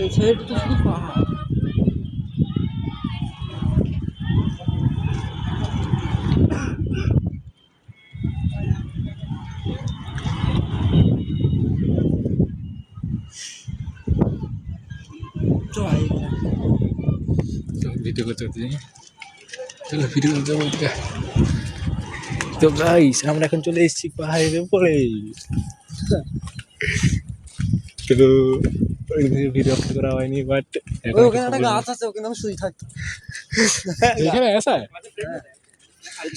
এই সাইড তো শুধু পাহাড়। ভিডিও করতে করতে চলো ভিডিও করতে বলতে। তো গাইস আমরা এখন চলে এসেছি পাহাড়ের উপরে। তো ভিডিও আপলোড করা হয়নি, বাট ওখানে একটা গাছ আছে, ওখানে আমি শুয়ে থাকতাম। এখানে আসা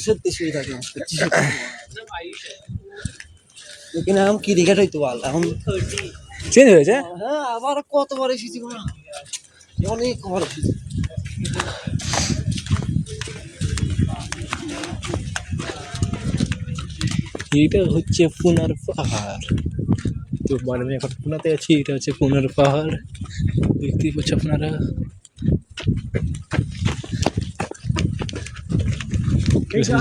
সত্যি শুয়ে থাকলাম। এখানে এখন ক্রিকেট হইতো বল, এখন চেঞ্জ হয়েছে। হ্যাঁ আবার কতবার এসেছি, অনেকবার এসেছি। এইটা হচ্ছে পুনার পাহাড়। তো আমি এখন পুনাতে আছি, এটা হচ্ছে পুনার পাহাড়, দেখতেই পাচ্ছ আপনারা।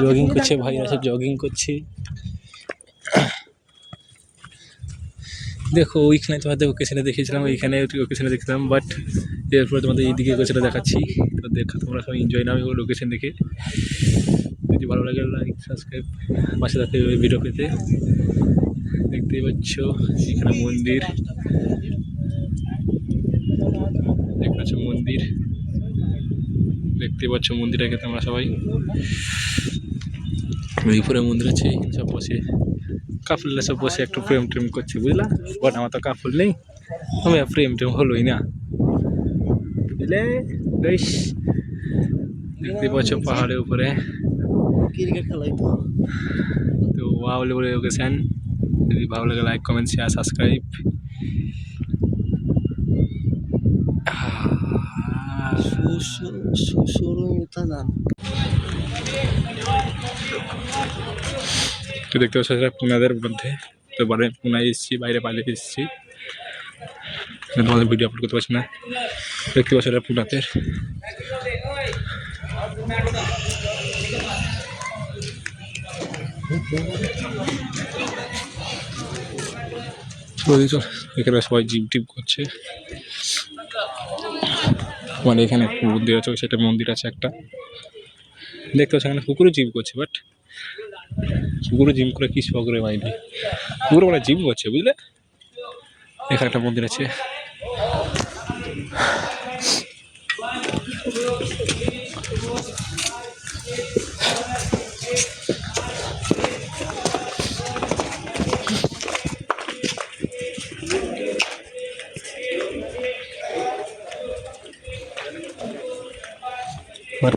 জগিং করছে ভাইরা, সব জগিং করছে। দেখো ওইখানে তোমাদের ওকেশনে দেখেছিলাম, ওইখানে ওকেশনে দেখছিলাম, বাট এরপরে তোমাদের এইদিকে ওকেশনে দেখাচ্ছি। তো দেখা তোমরা সবাই এনজয় নাও লোকেশন দেখে। যদি ভালো লাগে লাইক সাবস্ক্রাইব, পাশে থাকতে ভিডিও পেতে। দেখতেই পাচ্ছ এখানে মন্দির, দেখতে পাচ্ছ মন্দির, দেখতে পাচ্ছ মন্দিরটাকে তোমরা সবাই। উপরে মন্দির আছে, এখানে সব বসে কাপড়রা সব বসে একটু প্রেম টেম করছে, বুঝলা। বাট আমার তো কাপড় নেই, আমি প্রেম টেম হলোই না, বুঝলে। বেশ দেখতে পাচ্ছ পাহাড়ের উপরে ক্রিকেট খেলাই তো ভালো বলে লোকেশন। যদি ভালো লাগে লাইক কমেন্ট শেয়ার সাবস্ক্রাইব। তো দেখতে পাচ্ছ পুনাদের মধ্যে, তো পুনায় এসেছি, বাইরে পালিয়ে এসেছি, তোমাদের ভিডিও আপলোড করতে পারছি না। দেখতে পাচ্ছ এটা পুনাতের। এখানে সবাই জিম টিম করছে, মানে এখানে একটা মন্দির আছে, সেটা মন্দির আছে একটা, দেখতে পাচ্ছ এখানে কুকুরও জিম করছে। বাট কুকুরও জিম করে কি শখ করে মাইনি, কুকুরও মানে জিম করছে, বুঝলে। এখানে একটা মন্দির আছে। বাট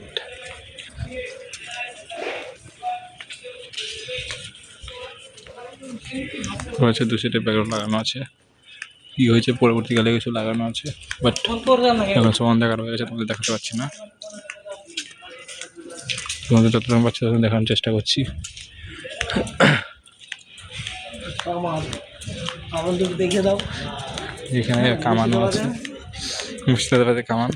রয়েছে দু সাইডে ব্যাকগ্রাউন্ড লাগানো আছে, কি হয়েছে পরবর্তীকালে কিছু লাগানো আছে, বাট এখন সব অন্ধকার হয়ে গেছে, তোমাদের দেখাতে পারছি না। তোমাদের যতটা পাচ্ছি তত দেখানোর চেষ্টা করছি। দেখে দাও, এখানে কামানো আছে, মুর্শিদাবাদে কামান।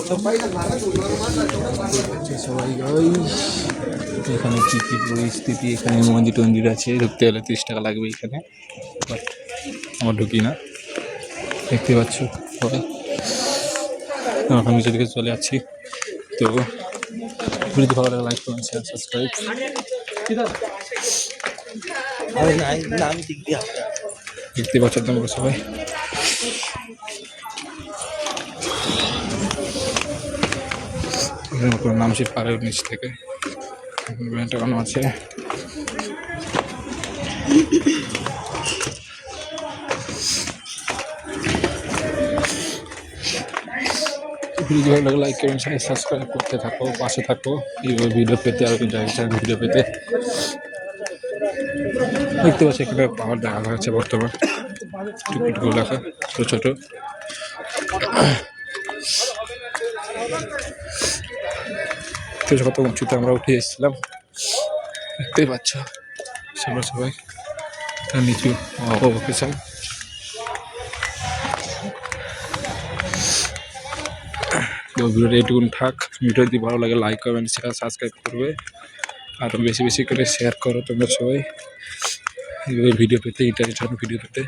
সবাই এখানে কি কি পরিস্থিতি, এখানে মন্দির টন্দির আছে, ঢুকতে গেলে 30 টাকা লাগবে এখানে, বাট আমার ঢুকি না। দেখতে পাচ্ছ সবাই, এখন নিচের দিকে চলে যাচ্ছি। তো ভিডিও ভালো লাগে লাইক কমেন্ট শেয়ার সাবস্ক্রাইব। দেখতে পাচ্ছ তোমরা সবাই। নামছি পাহাড়ের নিচ থেকে, টাকানো আছে। ভিডিও ভালো লাগলে লাইক কমেন্ট শেয়ার সাবস্ক্রাইব করতে থাকো, পাশে থাকো এইভাবে ভিডিও পেতে, আর ভিডিও পেতে। দেখতে পাচ্ছি এখানে পাহাড় দেখা যাচ্ছে বর্তমান, টুকটুকু লেখা ছোট ছোট। কত উঁচুতে আমরা উঠে এসেছিলাম, দেখতেই পাচ্ছ সবাই সবাই নিচু লোকেশন। তো ভিডিওটা এইটুকুন থাক। ভিডিও যদি ভালো লাগে লাইক কমেন্ট শেয়ার সাবস্ক্রাইব করবে, আর বেশি বেশি করে শেয়ার করো তোমরা সবাই এইভাবে ভিডিও পেতে, ইন্টারেস্ট ভিডিও পেতে।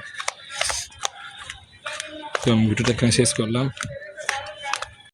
তো আমি ভিডিওটা এখানে শেষ করলাম।